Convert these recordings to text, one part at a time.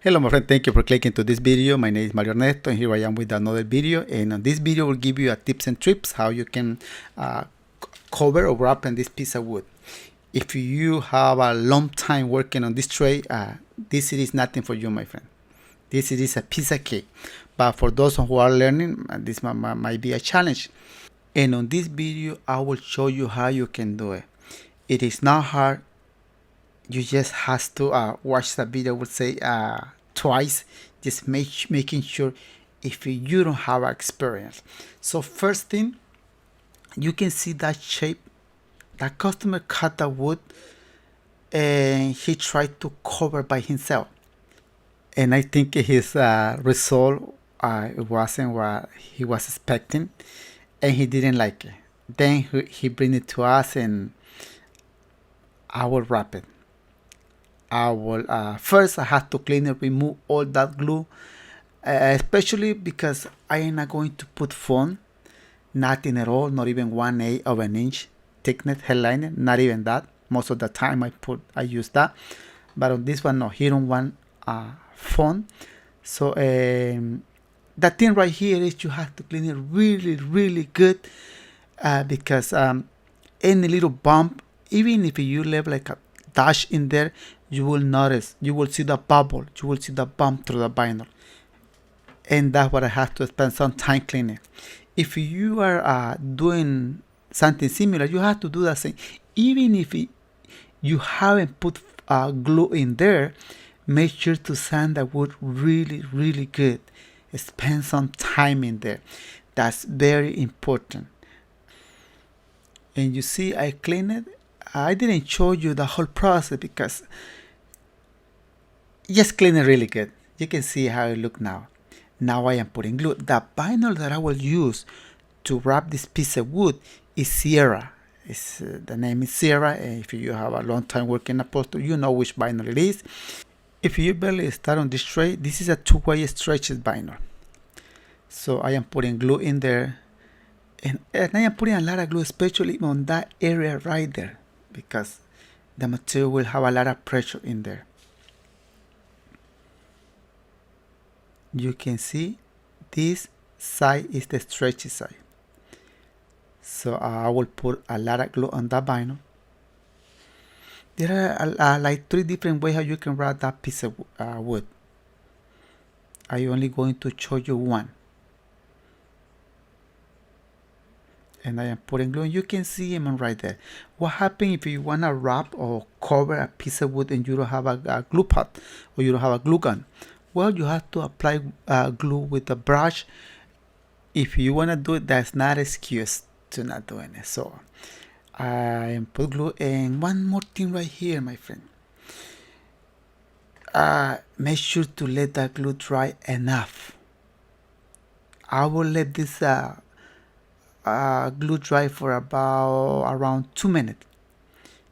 Hello my friend, thank you for clicking to this video. My name is Mario Ernesto and here I am with another video, and on this video will give you a tips and tricks how you can cover or wrap in this piece of wood. If you have a long time working on this tray, this is nothing for you, my friend. This is a piece of cake, but for those who are learning, this might be a challenge. And on this video I will show you how you can do it. It is not hard. You just have to watch the video, I would say twice, just making sure if you don't have experience. So first thing, you can see that shape. That customer cut the wood and he tried to cover by himself, and I think his result wasn't what he was expecting, and he didn't like it. Then he bring it to us, and I will wrap it. I will first I have to clean it, remove all that glue, especially because I am not going to put foam, nothing at all, not even 1/8 of an inch thickness headliner, not even that. Most of the time I use that, but on this one no, he don't want foam. So the thing right here is you have to clean it really good, because any little bump, even if you leave like a dash in there, you will notice, you will see the bubble, you will see the bump through the vinyl, and that's what I have to spend some time cleaning. If you are doing something similar, you have to do the same. Even if you haven't put glue in there, make sure to sand the wood really good. Spend some time in there. That's very important. And you see I clean it. I didn't show you the whole process because just clean it really good. You can see how it look now. Now I am putting glue. The vinyl that I will use to wrap this piece of wood is Sierra. The name is Sierra. If you have a long time working upholstery, you know which vinyl it is. If you barely start on this tray, this is a two-way stretched vinyl. So I am putting glue in there, and I am putting a lot of glue, especially on that area right there, because the material will have a lot of pressure in there. You can see this side is the stretchy side. So I will put a lot of glue on that vinyl. There are like 3 different ways how you can wrap that piece of wood. I'm only going to show you one. And I am putting glue. You can see him right there. What happens if you want to wrap or cover a piece of wood and you don't have a glue pot, or you don't have a glue gun? Well, you have to apply glue with a brush. If you want to do it, that's not an excuse to not doing it. So I put glue. And one more thing right here, my friend. Make sure to let that glue dry enough. I will let this glue dry for around 2 minutes.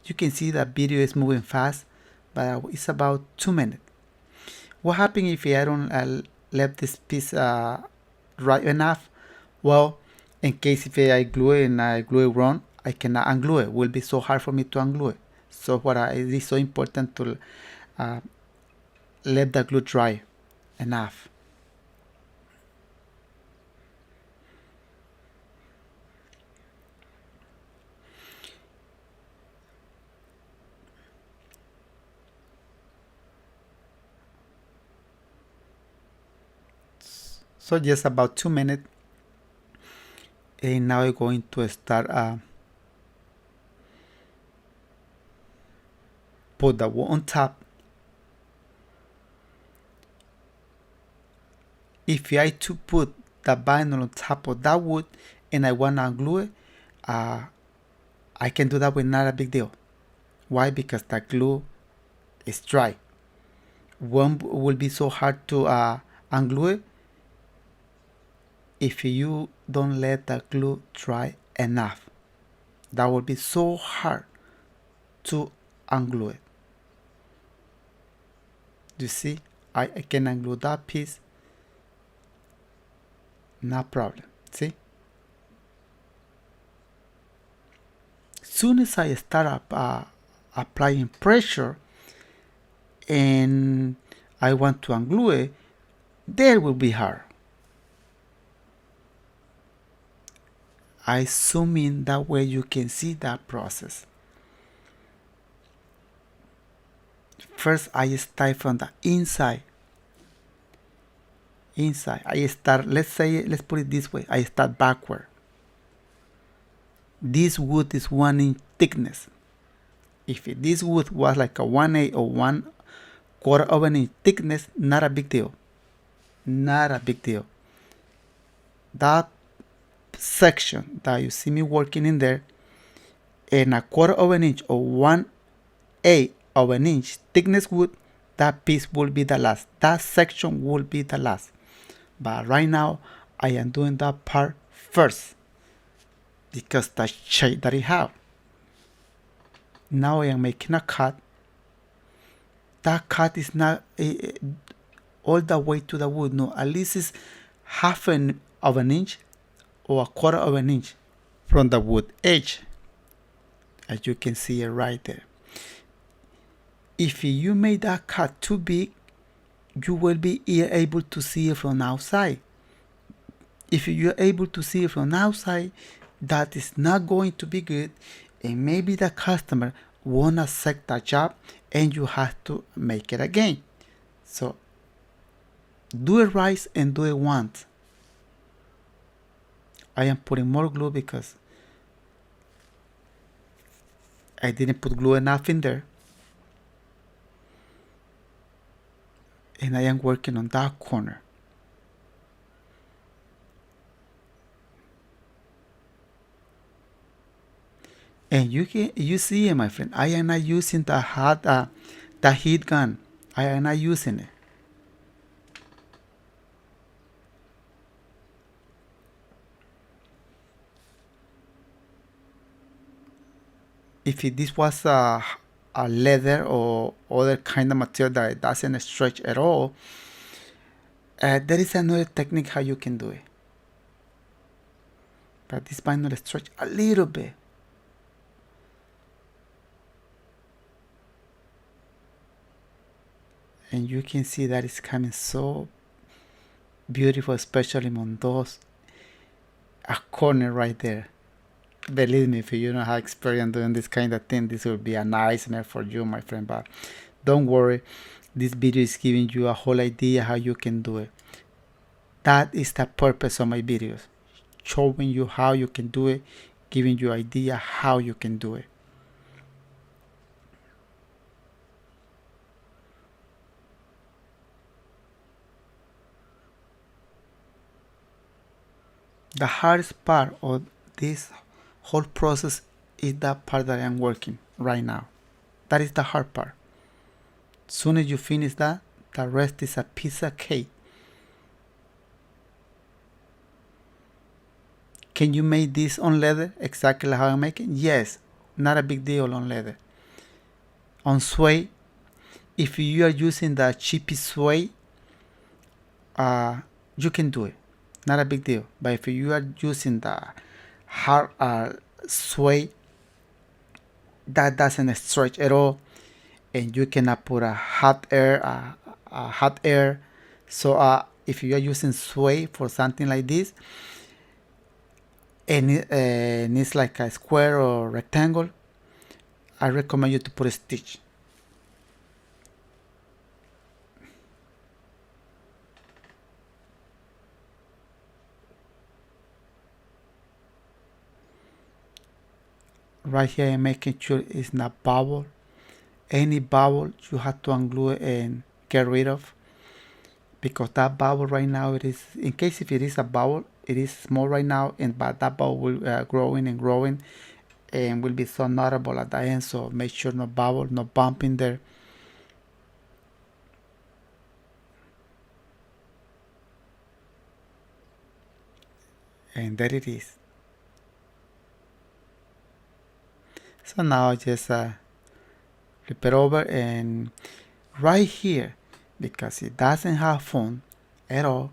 You can see that video is moving fast, but it's about 2 minutes. What happens if I don't let this piece dry enough? Well, in case if I glue it and I glue it wrong, I cannot unglue it. It will be so hard for me to unglue it. So it is so important to let the glue dry enough. So just about 2 minutes, and now I'm going to start put the wood on top. If I to put the vinyl on top of that wood and I want to glue it, I can do that with not a big deal. Why? Because the glue is dry. One will be so hard to unglue it if you don't let the glue dry enough. That will be so hard to unglue it. You see, I can unglue that piece, no problem. See, soon as I start applying pressure and I want to unglue it, there will be hard. I zoom in, that way you can see that process. First, I start from the inside. I start, let's put it this way, I start backward. This wood is 1 inch thickness. If this wood was like a 1/8 or 1/4 of an inch thickness, not a big deal. Not a big deal. That section that you see me working in there, in 1/4 of an inch or 1/8 of an inch thickness wood, that piece will be the last. That section will be the last. But right now, I am doing that part first because the shape that I have. Now I am making a cut. That cut is not all the way to the wood. No, at least it's 1/2 of an inch or 1/4 of an inch from the wood edge. As you can see it right there. If you make that cut too big, you will be able to see it from outside. If you're able to see it from outside, that is not going to be good, and maybe the customer won't accept that job and you have to make it again. So do it right and do it once. I am putting more glue because I didn't put glue enough in there. And I am working on that corner. And you see, my friend, I am not using the heat gun. I am not using it. If this was a leather or other kind of material that doesn't stretch at all, there is another technique how you can do it. But this might not stretch a little bit. And you can see that it's coming so beautiful, especially on those a corner right there. Believe me, if you don't have experience doing this kind of thing, this will be a nightmare for you, my friend. But don't worry, this video is giving you a whole idea how you can do it. That is the purpose of my videos, showing you how you can do it, giving you idea how you can do it. The hardest part of this whole process is that part that I'm working right now. That is the hard part. As soon as you finish that, the rest is a piece of cake. Can you make this on leather exactly how I'm making? Yes, not a big deal on leather. On suede, if you are using the cheapy suede, you can do it. Not a big deal. But if you are using the hard suede, that doesn't stretch at all, and you cannot put a hot air. So if you are using suede for something like this, and it's like a square or rectangle, I recommend you to put a stitch. Right here I'm making sure it's not bubble. Any bubble you have to unglue it and get rid of, because that bubble right now, it is, in case if it is a bubble, it is small right now, but that bubble will growing and growing and will be so notable at the end. So make sure no bubble, no bump in there. And there it is. So now just flip it over, and right here, because it doesn't have foam at all,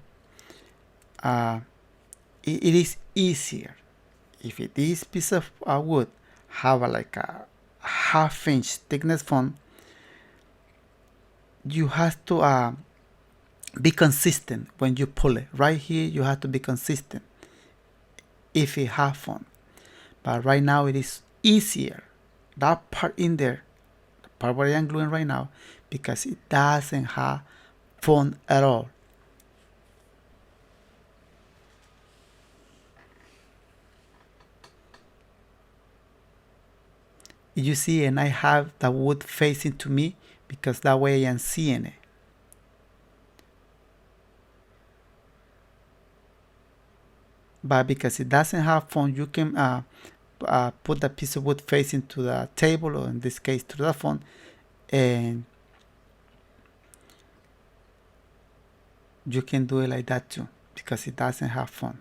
it is easier if this piece of wood have like a 1/2 inch thickness foam. You have to be consistent when you pull it. Right here, you have to be consistent if you have fun. But right now, it is easier. That part in there, the part where I'm gluing right now, because it doesn't have fun at all. You see, and I have the wood facing to me because that way I am seeing it. But because it doesn't have phone, you can put the piece of wood facing to the table, or in this case to the phone, and you can do it like that too because it doesn't have phone.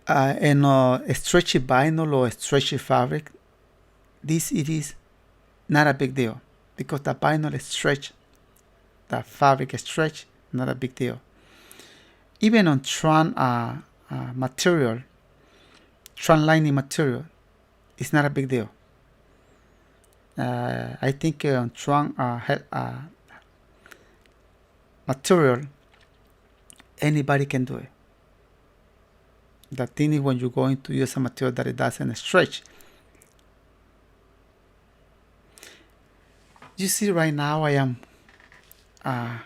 And a stretchy vinyl or a stretchy fabric, this it is not a big deal because the vinyl is stretched, the fabric is stretched, not a big deal. Even on material, Tron lining material, it's not a big deal. I think on Tron material, anybody can do it. The thing is when you're going to use a material that it doesn't stretch. You see right now I am I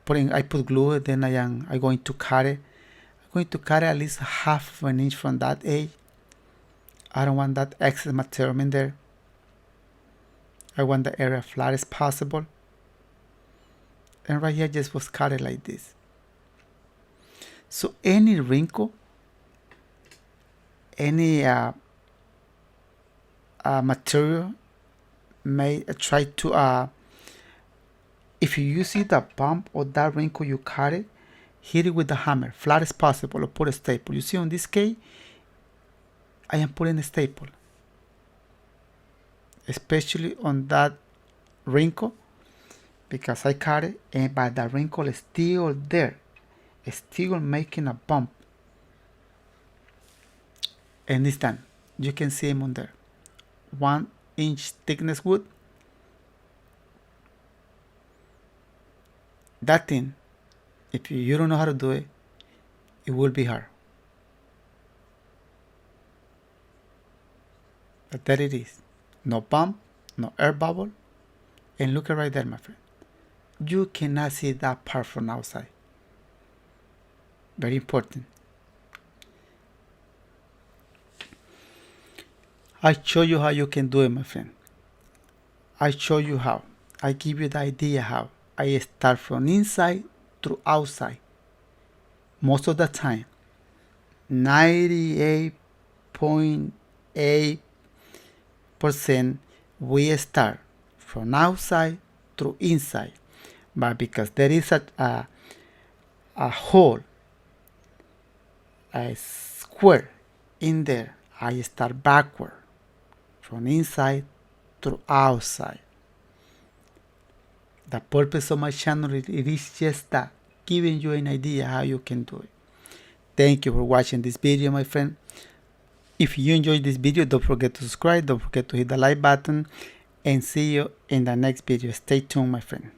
put glue, then I'm going to cut it. I'm going to cut it at least half of an inch from that edge. I don't want that excess material in there. I want the area flat as possible. And right here just was cut it like this. So any wrinkle, any material may try to, if you see the bump or that wrinkle, you cut it, hit it with the hammer, flat as possible, or put a staple. You see on this case, I am putting a staple, especially on that wrinkle, because I cut it, and but the wrinkle is still there. Still making a bump, and it's done. You can see him on there. 1 inch thickness wood. That thing, if you don't know how to do it, it will be hard. But there it is. No bump, no air bubble, and look right there, my friend. You cannot see that part from outside. Very important. I show you how you can do it, my friend. I show you how. I give you the idea how. I start from inside to outside. Most of the time, 98.8% we start from outside to inside. But because there is a hole, a square in there, I start backward from inside to outside. The purpose of my channel, it is just that, giving you an idea how you can do it. Thank you for watching this video, my friend. If you enjoyed this video, don't forget to subscribe, don't forget to hit the like button, and see you in the next video. Stay tuned, my friend.